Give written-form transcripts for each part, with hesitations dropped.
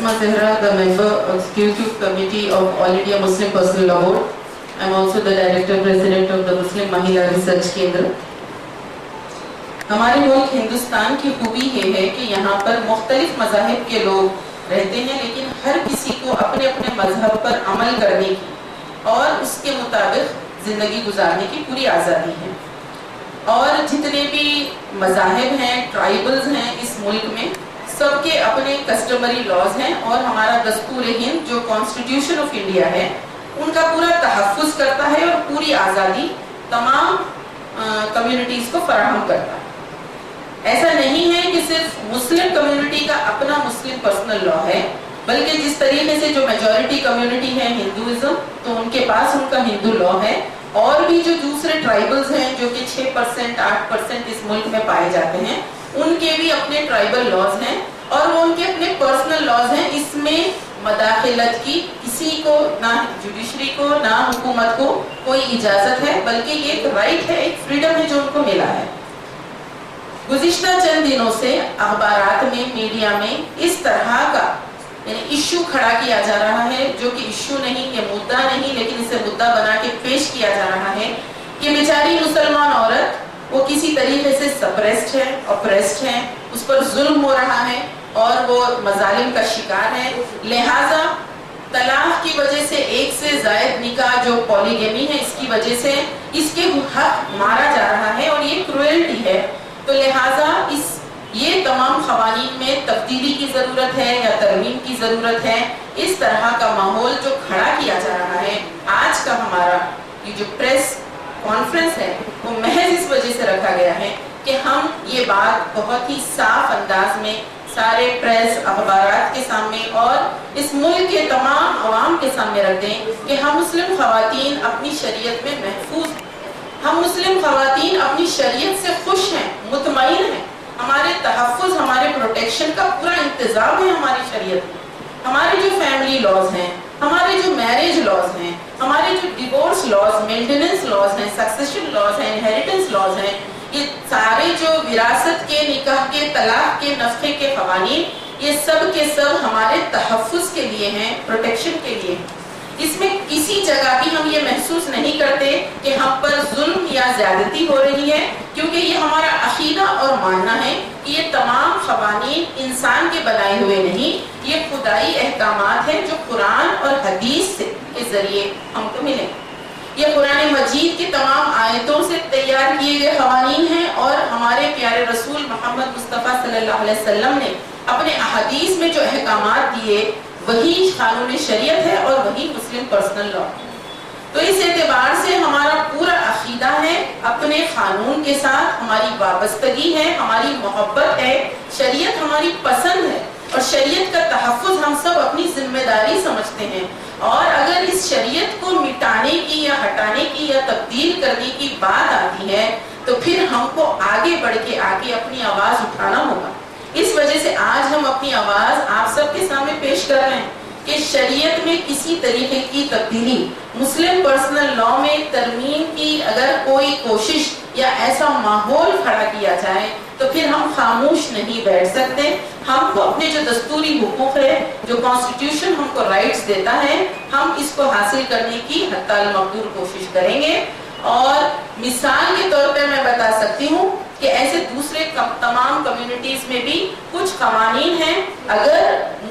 Azma Zehra, the member of Executive Committee of All India Muslim Personal Law Board. I am also the Director President of the Muslim Mahila Research Kendra. हमारे मुल्क हिंदुस्तान की खूबी ये है कि यहाँ पर मुख्तलिफ मज़ाहिब के लोग रहते हैं, लेकिन हर किसी को अपने अपने मजहब पर अमल करने की और उसके मुताबिक ज़िंदगी गुजारने की पूरी आज़ादी है। और जितने भी मज़ाहिब हैं, ट्राइबल्स हैं इस मुल्क में, सबके अपने कस्टमरी लॉज हैं और हमारा दस्तूर हिंद जो कॉन्स्टिट्यूशन ऑफ इंडिया है उनका पूरा तहफ़्फ़ुज़ करता है और पूरी आज़ादी तमाम कम्युनिटीज़ को फराहम करता है। ऐसा नहीं है कि सिर्फ मुस्लिम कम्युनिटी का अपना मुस्लिम पर्सनल लॉ है, बल्कि जिस तरीके से जो मेजॉरिटी कम्युनिटी है हिंदुइज्म, तो उनके पास उनका हिंदू लॉ है। और भी जो दूसरे ट्राइबल्स हैं जो कि 6% 8% इस मुल्क में पाए जाते हैं, उनके भी अपने ट्राइबल लॉज हैं और वो उनके अपने पर्सनल लॉज हैं। इसमें मदाखिलत की किसी को, ना जुडिशरी को ना हुकूमत को कोई इजाजत है, बल्कि ये एक राइट है, एक फ्रीडम है जो उनको मिला है। गुज़िश्ता चंद दिनों से अखबारात में, मीडिया में इस तरह का इशू खड़ा किया जा रहा है, जो कि इशू नहीं, ये मुद्दा नहीं, लेकिन इसे मुद्दा बना के पेश किया जा रहा है कि बेचारी मुसलमान औरत वो किसी तरीके से सप्रेस्ड है, ऑप्रेस्ड है, उस पर जुल्म हो रहा है और वो मजालिम का शिकार है। लिहाजा तलाक की वजह से एक से ज़ायद निकाह जो पॉलीगेमी है, इसकी वजह से इसके हक मारा जा रहा है और ये क्रूएल्टी है। तो लिहाजा ये तमाम ख़वानीन में तब्दीली की ज़रूरत है या तरमीम की ज़रूरत है। इस तरह का माहौल जो खड़ा किया जा रहा है, आज का हमारा ये जो प्रेस कॉन्फ्रेंस है वो महज इस वजह से रखा गया है कि हम ये बात बहुत ही साफ अंदाज में सारे प्रेस अखबारात के सामने और इस मुल्क के तमाम अवाम के सामने रख दें कि हम मुस्लिम ख़वातीन अपनी शरीयत में महफूज, हम मुस्लिम ख़वातीन अपनी शरीयत से खुश हैं, मुतमईन हैं। हमारे तहफ़्फ़ुज़, हमारे प्रोटेक्शन का पूरा इंतज़ाम है हमारी शरीयत में। हमारे जो फैमिली लॉज हैं, हमारे जो मैरिज लॉज हैं, हमारे जो डिवोर्स लॉज, मेंटेनेंस लॉज हैं, सक्सेशन लॉज हैं, इनहेरिटेंस लॉज हैं, ये सारे जो विरासत के, निकाह के, तलाक के, नफ़े के क़वानीन, ये सब के सब हमारे तहफ़्फ़ुज़ के लिए हैं, प्रोटेक्शन के लिए। इसमें किसी जगह भी हम ये महसूस नहीं करते कि हम पर जुल्म या ज़्यादती हो रही है, क्योंकि ये हमारा अक़ीदा और मानना है कि ये तमाम क़वानीन इंसान के बनाए हुए नहीं, ये खुदाई अहकामात हैं जो कुरान और हदीस के ज़रिए हमको मिले। ये कुरान मजीद की तमाम आयतों से तैयार किए गए क़वानीन हैं और हमारे प्यारे रसूल मोहम्मद मुस्तफ़ा सल्लल्लाहु अलैहि वसल्लम ने अपने अहदीस में जो अहकामात दिए वही कानून शरीयत है और वही मुस्लिम पर्सनल लॉ। तो इस एतबार से हमारा पूरा अक़ीदा है, अपने कानून के साथ हमारी वाबस्तगी है, हमारी मोहब्बत है, शरीयत हमारी पसंद है और शरीयत का तहफ़्फ़ुज़ हम सब अपनी जिम्मेदारी समझते हैं। और अगर इस शरीयत को मिटाने की या हटाने की या तब्दील करने की बात आती है तो फिर हमको आगे बढ़ के अपनी आवाज़ उठाना होगा। इस वजह से आज हम अपनी आवाज़ आप सबके सामने पेश कर रहे हैं कि शरीयत में किसी तरीके की तब्दीली, मुस्लिम पर्सनल लॉ में तरमीम की अगर कोई कोशिश या ऐसा माहौल खड़ा किया जाए तो फिर हम खामोश नहीं बैठ सकते। हमको अपने जो दस्तूरी हुकूक है, जो कॉन्स्टिट्यूशन हमको राइट्स देता है, हम इसको हासिल करने की हत्ताल मकदूर कोशिश करेंगे। और मिसाल के तौर पर मैं बता सकती हूँ कि ऐसे दूसरे तमाम कम्युनिटीज में भी कुछ क़वानीन हैं। अगर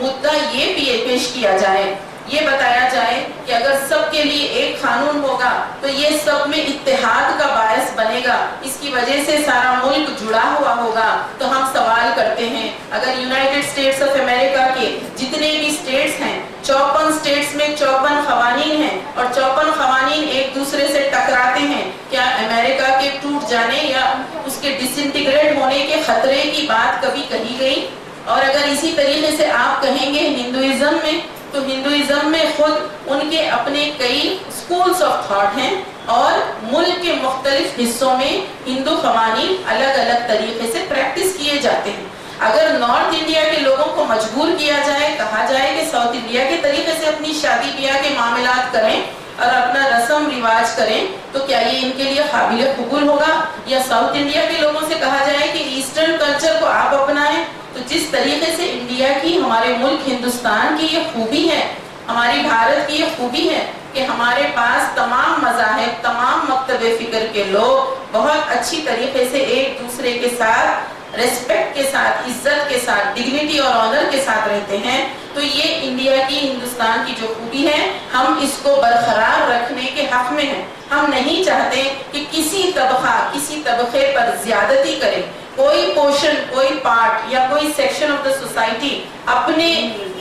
मुद्दा ये पेश किया जाए, ये बताया जाए कि अगर सबके लिए एक कानून होगा तो ये सब में इत्तेहाद का बायस बनेगा, इसकी वजह से सारा मुल्क जुड़ा हुआ होगा, तो हम सवाल करते हैं अगर यूनाइटेड स्टेट्स ऑफ अमेरिका के जितने भी स्टेट्स हैं, 54 स्टेट्स में 54 क़वानीन हैं और 54 क़वानीन एक दूसरे से टकराते हैं, क्या अमेरिका के टूट जाने या उसके डिसइंटीग्रेट होने के खतरे की बात कभी कही गई? और अगर इसी तरीके से आप कहेंगे हिंदुइज्म में, तो हिंदुइज्म में खुद उनके अपने कई स्कूल्स ऑफ थॉट हैं और मुल्क के मुख्तलिफ हिस्सों में हिंदू क़वानीन अलग अलग तरीके से प्रैक्टिस किए जाते हैं। अगर नॉर्थ इंडिया के लोगों को मजबूर किया जाए, कहा जाए कि साउथ इंडिया के तरीके से अपनी शादी ब्याह के मामलात करें और अपना रस्म रिवाज करें, तो क्या ये इनके लिए काबिल कबूल होगा? या साउथ इंडिया के लोगों से कहा जाए कि ईस्टर्न कल्चर को आप अपनाएं, تو جس طریقے سے انڈیا کی، ہمارے ملک ہندوستان کی یہ خوبی ہے، ہماری بھارت کی یہ خوبی ہے کہ ہمارے پاس تمام مذاہب، تمام مکتب فکر کے لوگ بہت اچھی طریقے سے ایک دوسرے کے ساتھ ریسپیکٹ کے ساتھ، عزت کے ساتھ، ڈگنیٹی اور آنر کے ساتھ رہتے ہیں. تو یہ انڈیا کی، ہندوستان کی جو خوبی ہے، ہم اس کو برقرار رکھنے کے حق میں ہیں. ہم نہیں چاہتے کہ کسی طبقے پر زیادتی کرے، کوئی پورشن، کوئی پارٹ یا کوئی سیکشن آف دا سوسائٹی اپنے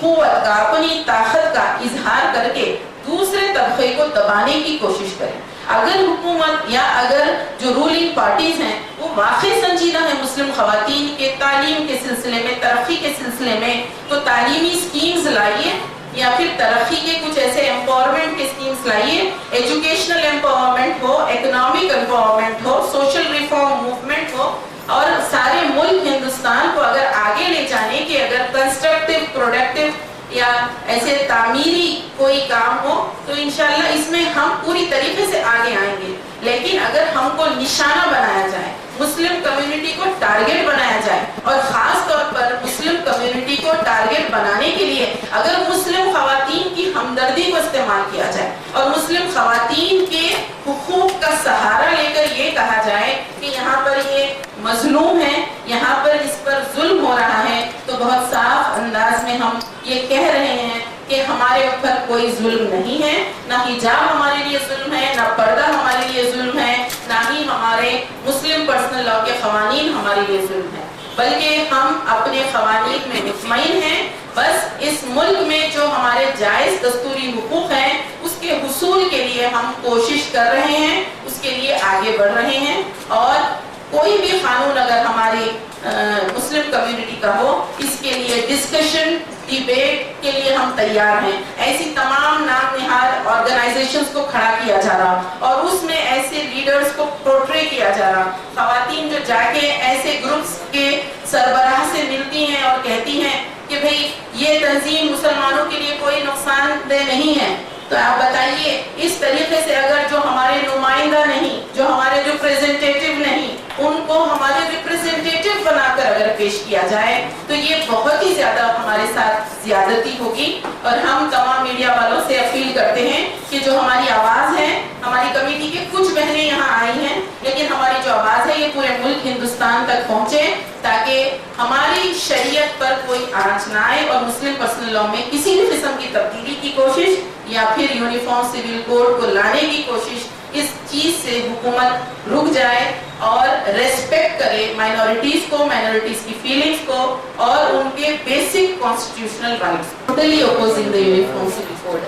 قوت کا، اپنی طاقت کا اظہار کر کے دوسرے طبقے کو دبانے کی کوشش کریں. اگر حکومت یا اگر جو رولنگ پارٹیز ہیں وہ واقعی سنجیدہ ہے مسلم خواتین کے تعلیم کے سلسلے میں، ترقی کے سلسلے میں، تو تعلیمی سکیمز لائیے، یا پھر ترقی کے کچھ ایسے امپاورمنٹ کے سکیمز لائیے، ایجوکیشنل امپاورمنٹ ہو، اکنامک امپاورمنٹ ہو، سوشل ریفارم موومنٹ ہو، اور سارے ملک ہندوستان کو اگر آگے لے جانے کے اگر کنسٹرکٹیو، پروڈکٹیو یا ایسے تعمیری کوئی کام ہو تو انشاءاللہ اس میں ہم پوری طریقے سے آگے آئیں گے. لیکن اگر ہم کو نشانہ بنایا جائے، مسلم کمیونٹی کو ٹارگٹ بنایا جائے، اور خاص طور پر مسلم کمیونٹی کو ٹارگٹ بنانے کے لیے اگر مسلم خواتین کی ہمدردی کو استعمال کیا جائے اور مسلم خواتین کے حقوق کا سہارا لے کر یہ کہا جائے کہ یہاں پر یہ مظلوم ہے، یہاں پر اس پر ظلم ہو رہا ہے، تو بہت صاف انداز میں ہم یہ کہہ رہے ہیں کہ ہمارے اوپر کوئی ظلم نہیں ہے، نہ حجاب ہمارے لیے ظلم ہے، نہ پردہ ہمارے لیے ظلم ہے، نہ ہی ہمارے مسلم پرسنل لاء کے قوانین ہمارے لیے ظلم ہے، بلکہ ہم اپنے قوانین میں مطمئن ہیں. بس اس ملک میں جو ہمارے جائز دستوری حقوق ہیں اس کے حصول کے لیے ہم کوشش کر رہے ہیں، اس کے لیے آگے بڑھ رہے ہیں. اور کوئی بھی قانون اگر ہماری مسلم کمیونٹی کا ہو، اس کے لیے ڈسکشن، ڈیبیٹ کے لیے ہم تیار ہیں. ایسی تمام نام نہاد آرگنائزیشنز کو کھڑا کیا جا رہا اور اس میں ایسے لیڈرز کو پورٹرے کیا جا رہا. خواتین جو جا کے ایسے گروپس کے سربراہ سے ملتی ہیں اور کہتی ہیں کہ بھئی یہ تنظیم مسلمانوں کے لیے کوئی نقصان دہ نہیں ہے، تو آپ بتائیے اس طریقے سے اگر جو ہمارے نمائندہ نہیں، جو ہمارے ریپریزنٹیٹیو نہیں، ان کو ہمارے ریپریزنٹیٹیو بنا کر اگر پیش کیا جائے تو یہ بہت ہی زیادہ ہمارے ساتھ زیادتی ہوگی. اور ہم تمام میڈیا والوں سے اپیل کرتے ہیں کہ جو ہماری آواز ہے، ہماری کمیٹی کے کچھ بہنیں یہاں آئی ہیں، لیکن ہماری جو آواز ہے یہ پورے ملک ہندوستان تک پہنچے تاکہ ہماری شریعت پر کوئی آنچ نہ آئے اور مسلم پرسنل لاء میں کسی بھی قسم کی تبدیلی کی کوشش یا پھر یونیفارم سول کوڈ کو لانے کی کوشش، اس چیز سے حکومت رک جائے اور ریسپیکٹ کرے مائنورٹیز کو، مائنورٹیز کی فیلنگز کو اور ان کے basic constitutional rights. Totally opposing the uniform civil code.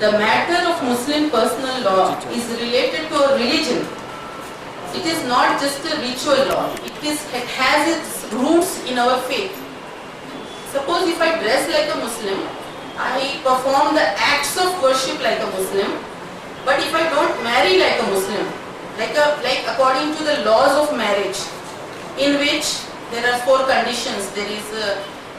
The matter of Muslim personal law is related to a religion. It is not just a ritual law. It has its roots in our faith. Suppose if I dress like a Muslim, I perform the acts of worship like a Muslim, but if I don't marry like a Muslim, like according to the laws of marriage, in which there are 4 conditions. There is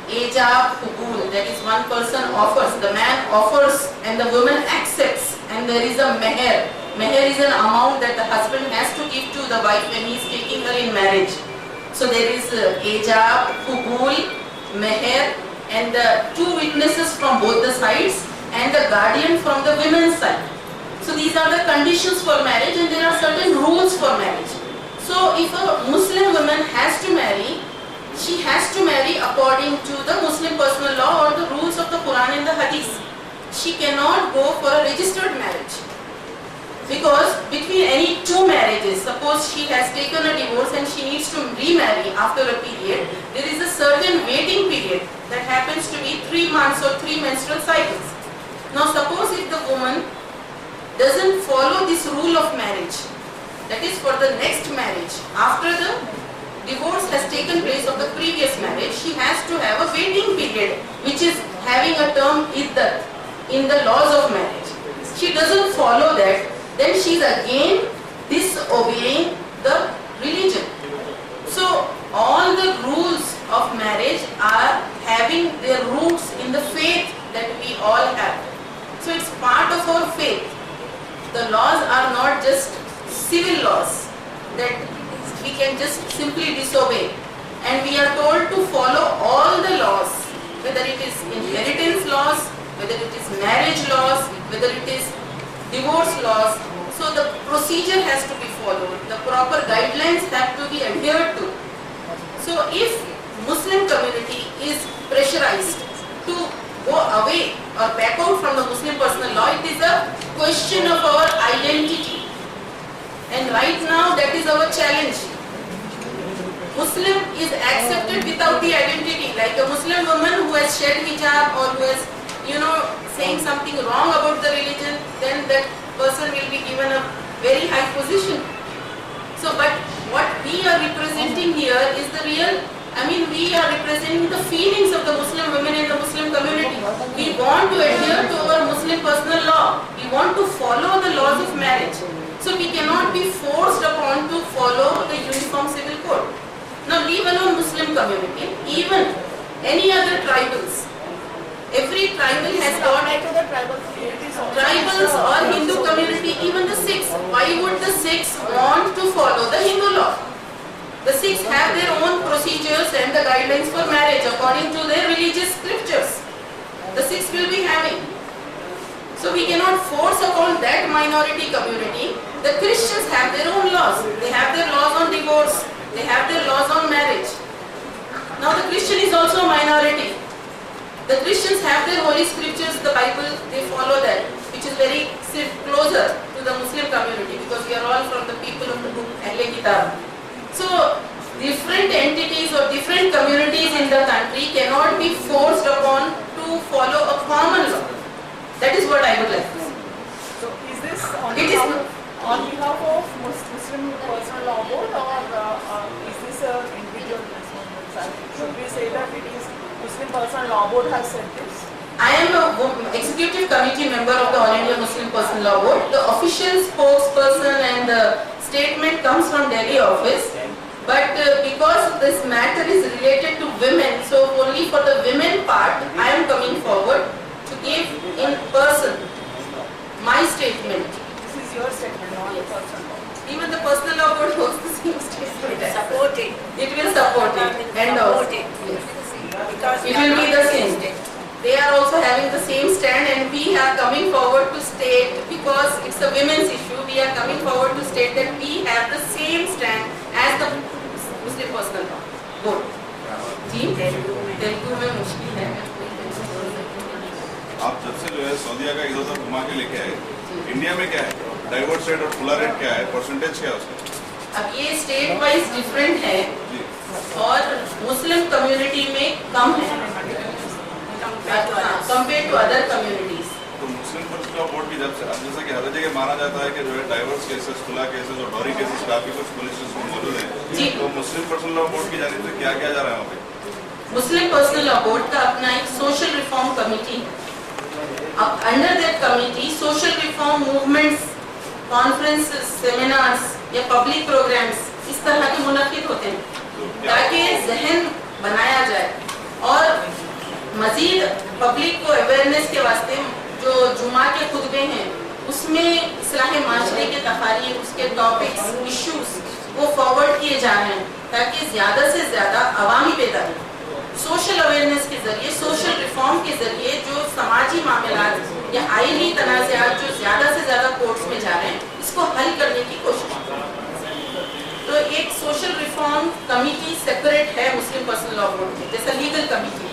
ijab, qubul, that is one person offers, the man offers and the woman accepts, and there is a meher. Meher is an amount that the husband has to give to the wife when he is taking her in marriage. So there is ijab, qubul, meher, and the 2 witnesses from both the sides and the guardian from the women's side. So these are the conditions for marriage, and there are certain rules for marriage. So if a Muslim woman has to marry, she has to marry according to the Muslim personal law or the rules of the Quran and the Hadith. She cannot go for a registered marriage, because between any 2 marriages, suppose she has taken a divorce and she needs to remarry after a period, there is a certain waiting period that happens to be 3 months or 3 menstrual cycles. Now suppose if the woman doesn't follow this rule of marriage, that is for the next marriage, after the divorce has taken place of the previous marriage, she has to have a waiting period which is having a term iddat in the laws of marriage. She doesn't follow that, then she is again disobeying the religion. So all the rules of marriage are having their roots in the faith that we all have. So it's part of our faith. The laws are not just civil laws that we can just simply disobey. and we are told to follow all the laws, whether it is inheritance laws, whether it is marriage laws, whether it is divorce laws. So the procedure has to be followed, the proper guidelines have to be adhered to. So if Muslim community is pressurized to go away or back out from the Muslim personal law, it is a question of our identity. And right now that is our challenge. Muslim is accepted without the identity. Like a Muslim woman who has shed hijab or who is, saying something wrong about the religion, then that person will be given a very high position. So, but what we are representing here is the real, we are representing the feelings of the Muslim women in the Muslim community. We want to adhere to our Muslim personal law. We want to follow the laws of marriage. So we cannot be forced upon to follow the uniform civil code. Now leave alone Muslim community, even any other tribals. Every tribal has got tribals or Hindu community, even the Sikhs. Why would the Sikhs want to follow the Hindu law? The Sikhs have their own procedures and the guidelines for marriage according to their religious scriptures. The Sikhs will be having. So we cannot force upon that minority community. The Christians have their own laws. They have their laws on divorce. They have their laws on marriage. Now the Christian is also a minority. The Christians have their holy scriptures, the Bible, they follow that, which is very closer to the Muslim community because we are all from the people of the book Ahle Kitab. So different entities or different communities in the country cannot be forced upon to follow a common law. That is what I would like to say. So is this on behalf of Muslim personal law board or is this an individual responsibility? Should we say that it is Muslim personal law board has said this? I am an executive committee member of the All India Muslim Personal Law Board. The official spokesperson and the statement comes from Delhi office. But because this matter is related to women, so only for the women part, I am coming forward to give in person my statement. This is your statement, not the personal law. Even the personal law board holds the same statement. Support it. It will support it. And also, Because it will be the same. They are also having the same stand and we are coming forward to state, because it's a women's issue, we are coming forward to state that we have the same stand as the Muslim personal law board. जी तेलुगु में मुश्किल है. आप जब से जो है सऊदीया का इधर उधर घुमा के लेके आए, इंडिया में क्या है, डाइवर्स रेट और फुलर रेट क्या है, परसेंटेज क्या है उसका? अब ये स्टेट वाइज डिफरेंट है और मुस्लिम कम्युनिटी में कम है कंपेयर टू अदर कम्युनिटीज. तो मुस्लिम पर्सनल लॉ बोर्ड की जब से, अब जैसा कि हर जगह माना जाता है कि जो है डाइवर्स केसेस, खुला केसेस और डॉरी केसेस काफी कुछ पुलिस स्टेशन मौजूद है, तो मुस्लिम पर्सनल लॉ बोर्ड की जानिब से क्या किया जा रहा है वहाँ पे? मुस्लिम पर्सनल लॉ बोर्ड का अपना एक सोशल रिफॉर्म कमेटी है. Under that committee social reform movements, conferences, seminars या पब्लिक प्रोग्राम्स इस तरह के मुनक्किद होते हैं ताकि जहन बनाया जाए और मजीद पब्लिक को अवेयरनेस के वास्ते जो जुमा के खुतबे हैं उसमें इस्लाह माशरे के तकारीर, उसके टॉपिक्स, इश्यूज वो फॉरवर्ड किए जा रहे हैं ताकि ज़्यादा से ज़्यादा अवामी बेदारी, सोशल अवेयरनेस के ज़रिए, सोशल रिफॉर्म के ज़रिए जो समाजी मामलात या आईनी तनाज़ात जो ज़्यादा से ज़्यादा कोर्ट्स में जा रहे हैं इसको हल करने की कोशिश की. तो एक सोशल रिफॉर्म कमेटी सेपरेट है मुस्लिम पर्सनल लॉ बोर्ड में, जैसा लीगल कमेटी,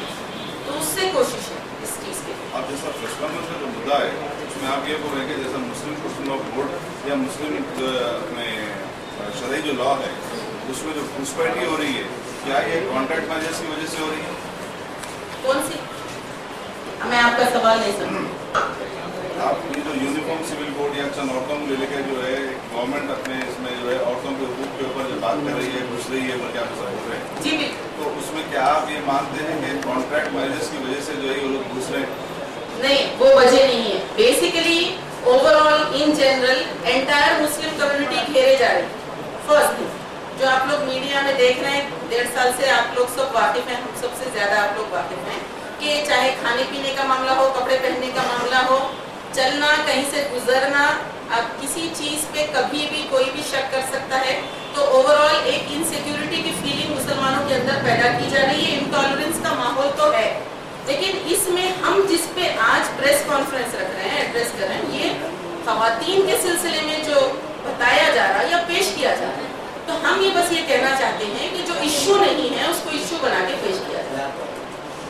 तो उससे कोशिश है इस चीज़ के. अब जैसा प्रेसकॉन्फ्रेंस का जो मुद्दा है उसमें आप ये बोल रहे हैं कि जैसा मुस्लिम पर्सनल लॉ बोर्ड या मुस्लिम अपने शरई जो लॉ है उसमें जो प्रिंसिपलिटी हो रही है, क्या ये कॉन्ट्रैक्ट मैरिज की वजह से हो रही है? कौन सी? मैं आपका सवाल नहीं समझ. आप ये जो यूनिफॉर्म सिविल कोड या चंद औरतों को लेकर जो है गवर्नमेंट अपने इसमें जो है औरतों के हुकूक के ऊपर जो बात कर रही है, घुस रही है, क्या सब बोल रहे हैं जी, तो उसमें क्या आप ये मानते हैं कि कॉन्ट्रैक्ट मैरिज की वजह से जो है ये लोग घुस रहे हैं? नहीं, वो वजह नहीं है. Basically overall in general entire Muslim community घेरे जा रही. फर्स्ट थिंग जो आप लोग मीडिया में देख रहे हैं, 1.5 साल से आप लोग सब वाकिफ हैं, हम सबसे ज्यादा आप लोग वाकिफ हैं कि चाहे खाने पीने का मामला हो, कपड़े पहनने का मामला हो, चलना, कहीं से गुजरना, अब किसी चीज पे कभी भी कोई भी शक कर सकता है तो ओवरऑल एक इनसिक्योरिटी की फीलिंग मुसलमानों के अंदर पैदा की जा रही है। इंटॉलरेंस का माहौल तो है, लेकिन इसमें हम जिस पे आज प्रेस कॉन्फ्रेंस रख रहे हैं, एड्रेस कर रहे हैं, ये खवातीन के सिलसिले में जो बताया जा रहा है या पेश किया जा रहा है, तो हम ये बस ये कहना चाहते हैं कि जो इश्यू नहीं है उसको इश्यू बना के पेश किया जाए।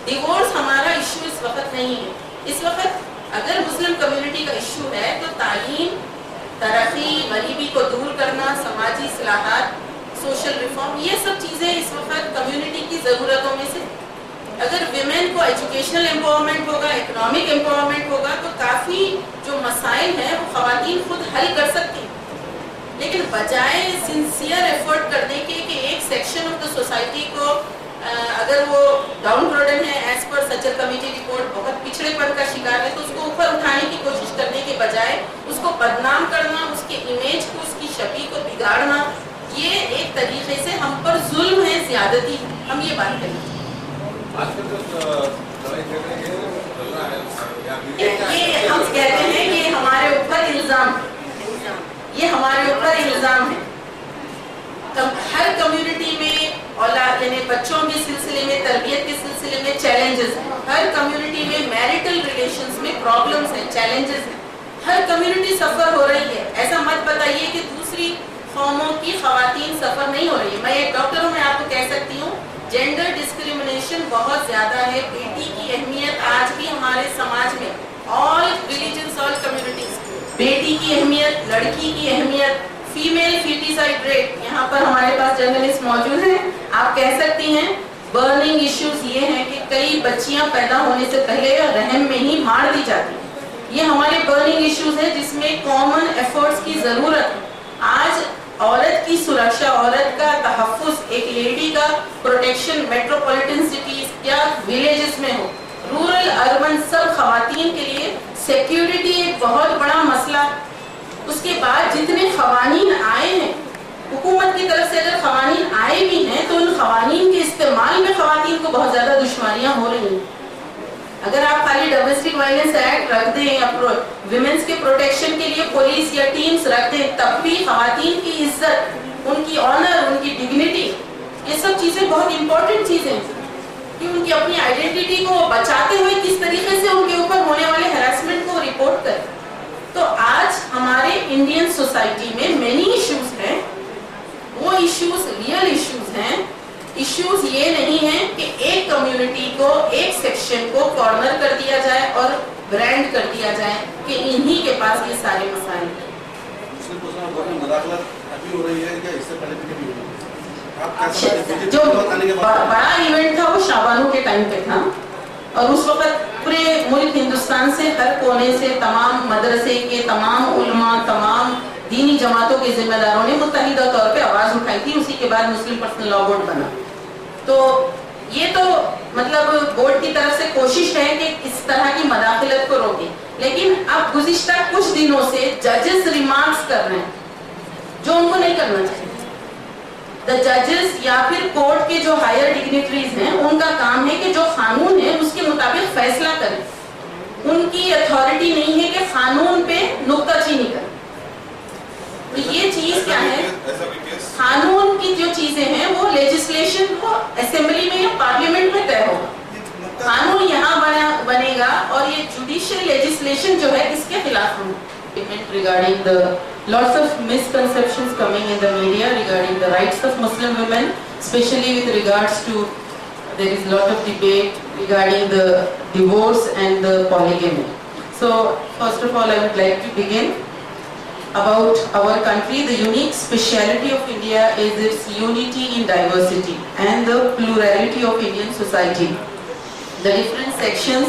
डिवोर्स हमारा इश्यू इस वक्त नहीं है। इस वक्त अगर मुस्लिम कम्युनिटी का इश्यू है तो तालीम, तरक्की, गरीबी को दूर करना, समाजी इस्लाहात, सोशल रिफॉर्म, ये सब चीज़ें इस वक्त कम्युनिटी की ज़रूरतों में से। अगर विमेन को एजुकेशनल एम्पावरमेंट होगा, इकोनॉमिक एम्पावरमेंट होगा, तो काफ़ी जो मसाइल हैं वो ख़वातीन खुद हल कर सकती हैं। लेकिन बजाय सिंसियर एफर्ट करने के कि एक सेक्शन ऑफ द सोसाइटी को अगर वो डाउन ट्रोडन है as per Sachar committee report, बहुत पिछड़ेपन का शिकार है, तो उसको ऊपर उठाने की कोशिश करने के बजाय उसको बदनाम करना, उसके इमेज को, उसकी छवि को बिगाड़ना, ये एक तरीके से हम पर जुल्म है, ज्यादती है। हम ये बात करें, ये हम कहते हैं कि हमारे ऊपर इल्जाम, ये हमारे ऊपर इल्जाम है। हर कम्युनिटी में औलाद यानी बच्चों के सिलसिले में, तरबियत के सिलसिले में चैलेंजेस हैं। हर कम्युनिटी में मैरिटल रिलेशंस में प्रॉब्लम्स हैं, चैलेंजेस हैं। हर कम्युनिटी सफ़र हो रही है। ऐसा मत बताइए कि दूसरी कौमों की ख़वातीन सफ़र नहीं हो रही है। मैं एक डॉक्टर हूँ, मैं आपको कह सकती हूँ जेंडर डिस्क्रिमिनेशन बहुत ज़्यादा है। बेटी की अहमियत आज भी हमारे समाज में, ऑल रिलीजन्स, ऑल कम्युनिटीज़, बेटी की अहमियत, लड़की की अहमियत, फीमेल फीटिसाइड रेट, यहाँ पर हमारे पास जर्नलिस्ट मौजूद हैं, आप कह सकती हैं बर्निंग इश्यूज ये हैं कि कई बच्चियां पैदा होने से पहले रहम में ही मार दी जाती हैं। ये हमारे बर्निंग इश्यूज हैं जिसमें कॉमन एफर्ट्स की ज़रूरत है। आज औरत की सुरक्षा, औरत का तहफ़्फ़ुज़, एक लेडी का प्रोटेक्शन मेट्रोपॉलिटन सिटीज़ या विलेजेस में हो, रूरल अर्बन, सब ख़वातीन के लिए सिक्योरिटी एक बहुत बड़ा मसला। उसके बाद जितने ख़वानीन आए हैं हुकूमत की तरफ से, अगर ख़वानीन आए भी हैं तो उन ख़वानीन के इस्तेमाल में ख़वातीन को बहुत ज़्यादा दुश्मनियाँ हो रही हैं। अगर आप खाली डोमेस्टिक वायलेंस एक्ट रख दें या विमेंस के प्रोटेक्शन के लिए पुलिस या टीम्स रख दें, तब भी ख़वातीन की इज्जत, उनकी ऑनर, उनकी डिग्निटी, ये सब चीज़ें बहुत इंपॉर्टेंट चीज़ें हैं कि उनकी अपनी आइडेंटिटी को बचाते हुए किस तरीके से उनके ऊपर होने वाले हैरेसमेंट को रिपोर्ट करें। तो आज हमारे इंडियन सोसाइटी में मेनी इश्यूज हैं, वो इश्यूज रियल इश्यूज हैं। इश्यूज ये नहीं है कि एक कम्युनिटी को, एक सेक्शन को कॉर्नर कर दिया जाए और ब्रांड कर दिया जाए कि इन्हीं के पास ये सारे मसाइल हैं। जो बड़ा इवेंट था वो शाबानू के टाइम पे था और उस वक्त पूरे मुल्क हिंदुस्तान से, हर कोने से, तमाम मदरसे के तमाम उलमा, तमाम दीनी जमातों के जिम्मेदारों ने मुत्तहिदा तौर पे आवाज़ उठाई थी। उसी के बाद मुस्लिम पर्सनल लॉ बोर्ड बना। तो ये तो मतलब बोर्ड की तरफ से कोशिश है कि इस तरह की मदाखिलत को रोके, लेकिन अब गुज़िश्ता कुछ दिनों से जजेस रिमार्क्स कर रहे हैं जो उनको नहीं करना चाहिए। द जजेस या फिर कोर्ट के जो हायर डिग्निटरीज हैं, उनका काम है कि जो कानून है उसके मुताबिक फैसला करें। उनकी अथॉरिटी नहीं है कि कानून पे नुक्ताचीनी करें। तो ये चीज क्या है, कानून की जो चीजें हैं वो लेजिस्लेशन को असेंबली में या पार्लियामेंट में तय होगा। कानून यहाँ बनेगा और ये जुडिशियल लेजिस्लेशन जो है इसके खिलाफ होगा। Regarding the lots of misconceptions coming in the media regarding the rights of Muslim women, especially with regards to, there is a lot of debate regarding the divorce and the polygamy. So first of all I would like to begin about our country. The unique speciality of India is its unity in diversity and the plurality of Indian society. The different sections,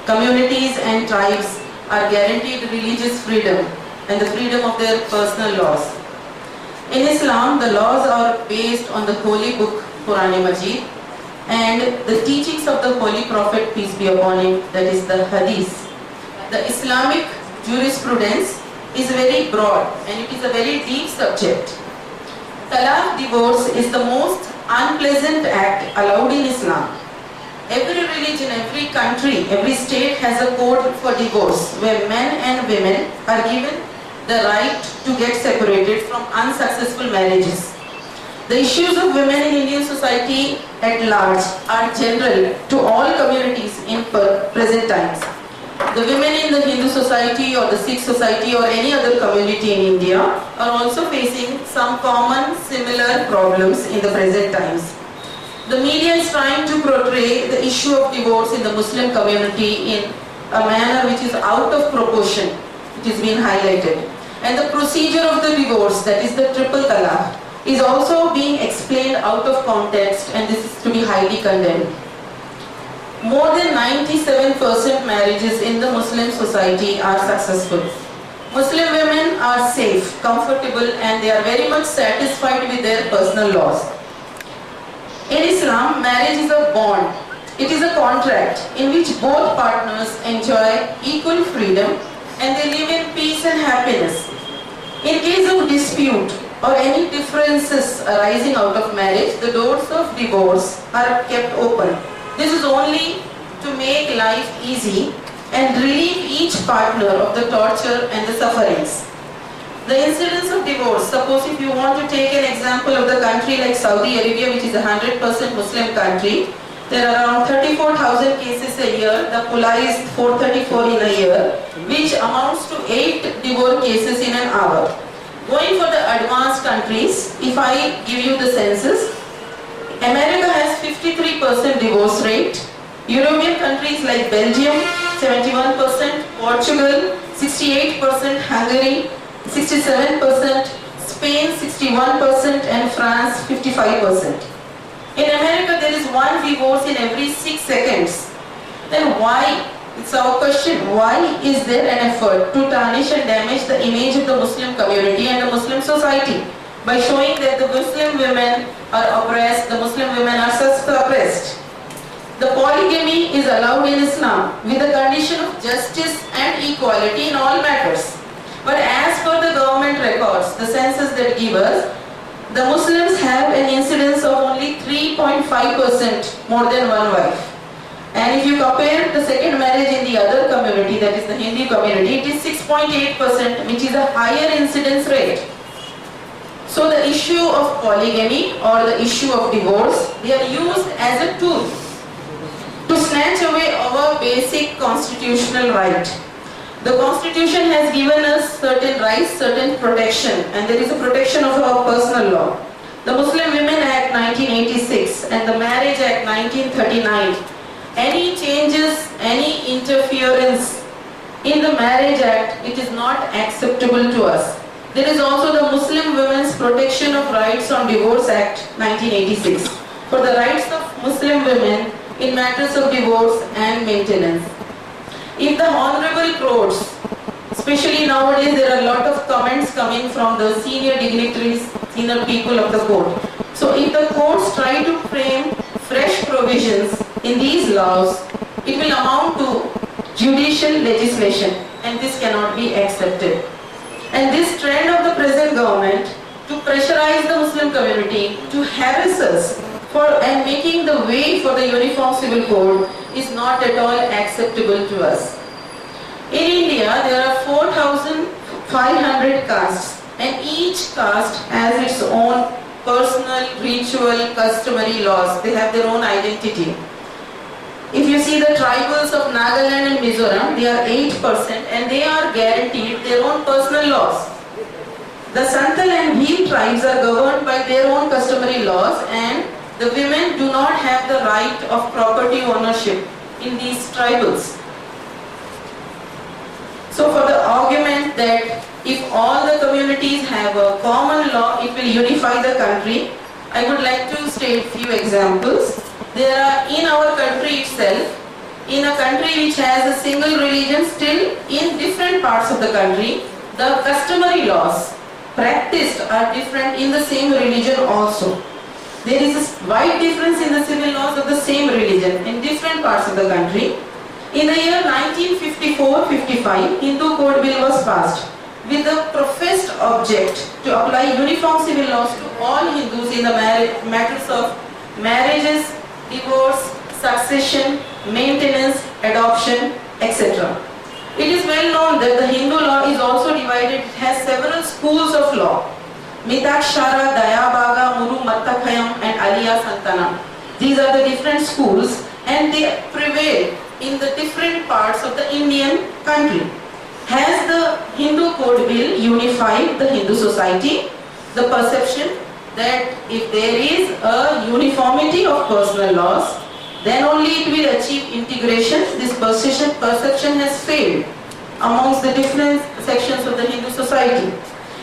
communities and tribes are guaranteed religious freedom and the freedom of their personal laws. In Islam, the laws are based on the holy book Quran Majid and the teachings of the Holy Prophet, peace be upon him, that is the Hadith. The Islamic jurisprudence is very broad and it is a very deep subject. Talaq, divorce, is the most unpleasant act allowed in Islam. Every religion, every country, every state has a code for divorce where men and women are given the right to get separated from unsuccessful marriages. The issues of women in Indian society at large are general to all communities in present times. The women in the Hindu society or the Sikh society or any other community in India are also facing some common similar problems in the present times. The media is trying to portray the issue of divorce in the Muslim community in a manner which is out of proportion. It is being highlighted. And the procedure of the divorce, that is the triple talaq, is also being explained out of context, and this is to be highly condemned. More than 97% marriages in the Muslim society are successful. Muslim women are safe, comfortable, and they are very much satisfied with their personal laws. In Islam, marriage is a bond. It is a contract in which both partners enjoy equal freedom and they live in peace and happiness. In case of dispute or any differences arising out of marriage, the doors of divorce are kept open. This is only to make life easy and relieve each partner of the torture and the sufferings. The incidence of divorce, suppose if you want to take an example of the country like Saudi Arabia, which is a 100% Muslim country, there are around 34,000 cases a year. The Pula is 434 in a year, which amounts to 8 divorce cases in an hour. Going for the advanced countries, if I give you the census, America has 53% divorce rate. European countries like Belgium, 71%, Portugal, 68%, Hungary, 67%, Spain, 61%, and France, 55%. In America, there is one divorce in every 6 seconds. Then why? It's our question. Why is there an effort to tarnish and damage the image of the Muslim community and the Muslim society by showing that the Muslim women are oppressed, the Muslim women are suppressed? The polygamy is allowed in Islam with the condition of justice and equality in all matters. But as per the government records, the census that give us, the Muslims have an incidence of only 3.5% more than one wife. And if you compare the second marriage in the other community, that is the Hindu community, it is 6.8%, which is a higher incidence rate. So the issue of polygamy or the issue of divorce, they are used as a tool to snatch away our basic constitutional right. The constitution has given us certain rights, certain protection, and there is a protection of our personal law. The Muslim Women Act 1986 and the Marriage Act 1939, any changes, any interference in the Marriage Act, it is not acceptable to us. There is also the Muslim Women's Protection of Rights on Divorce Act 1986 for the rights of Muslim women in matters of divorce and maintenance. If the honorable courts, especially nowadays there are a lot of comments coming from the senior dignitaries, senior people of the court. So if the courts try to frame fresh provisions in these laws, it will amount to judicial legislation, and this cannot be accepted. And this trend of the present government to pressurize the Muslim community, to harass us and making the way for the Uniform Civil Code is not at all acceptable to us. In India, there are 4,500 castes, and each caste has its own personal, ritual, customary laws. They have their own identity. If you see the tribals of Nagaland and Mizoram, they are 8% and they are guaranteed their own personal laws. The Santal and Bhil tribes are governed by their own customary laws, and the women do not have the right of property ownership in these tribals. So for the argument that if all the communities have a common law, it will unify the country, I would like to state few examples. There are in our country itself, in a country which has a single religion, still in different parts of the country, the customary laws practiced are different in the same religion also. There is a wide difference in the civil laws of the same religion in different parts of the country. In the year 1954-55, Hindu Code Bill was passed with the professed object to apply uniform civil laws to all Hindus in the matters of marriages, divorce, succession, maintenance, adoption, etc. It is well known that the Hindu law is also divided. It has several schools of law. Midakshara, Dayabaga, Muru Mattakhayam and Aliya Santana. These are the different schools and they prevail in the different parts of the Indian country. Has the Hindu Code Bill unified the Hindu society? The perception that if there is a uniformity of personal laws, then only it will achieve integration. This perception has failed amongst the different sections of the Hindu society.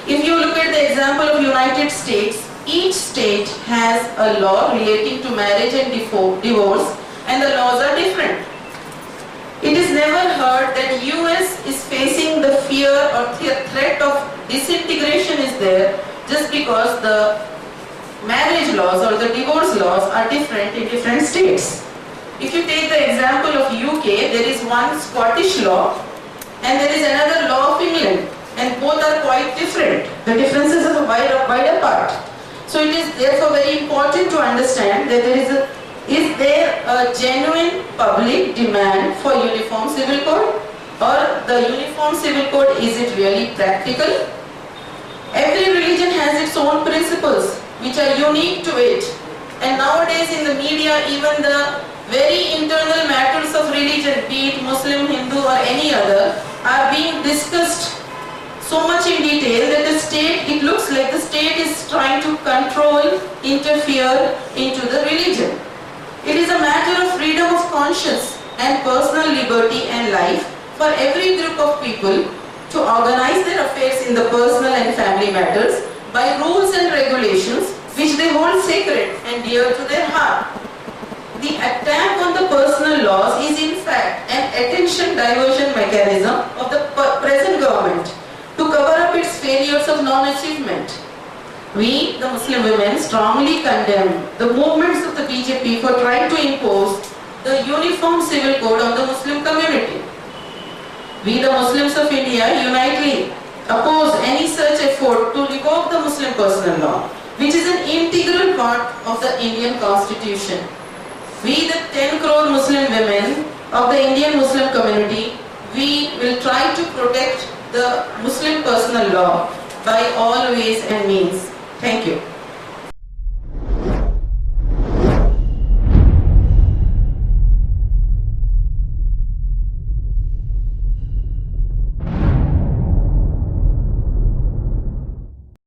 If you look at the example of United States, each state has a law relating to marriage and divorce, and the laws are different. It is never heard that US is facing the fear or threat of disintegration is there just because the marriage laws or the divorce laws are different in different states. If you take the example of UK, there is one Scottish law and there is another law of England, and both are quite different. The differences are wide apart. So it is therefore very important to understand that is there a genuine public demand for uniform civil code, or the uniform civil code, is it really practical? Every religion has its own principles which are unique to it, and nowadays in the media even the very internal matters of religion, be it Muslim, Hindu or any other, are being discussed so much in detail that the state, it looks like the state is trying to control, interfere into the religion. It is a matter of freedom of conscience and personal liberty and life for every group of people to organize their affairs in the personal and family matters by rules and regulations which they hold sacred and dear to their heart. The attack on the personal laws is in fact an attention diversion mechanism of the present government to cover up its failures of non-achievement. We, the Muslim women, strongly condemn the movements of the BJP for trying to impose the uniform civil code on the Muslim community. We, the Muslims of India, unitely oppose any such effort to revoke the Muslim personal law, which is an integral part of the Indian constitution. We, the 10 crore Muslim women of the Indian Muslim community, we will try to protect the Muslim personal law by all ways and means. Thank you.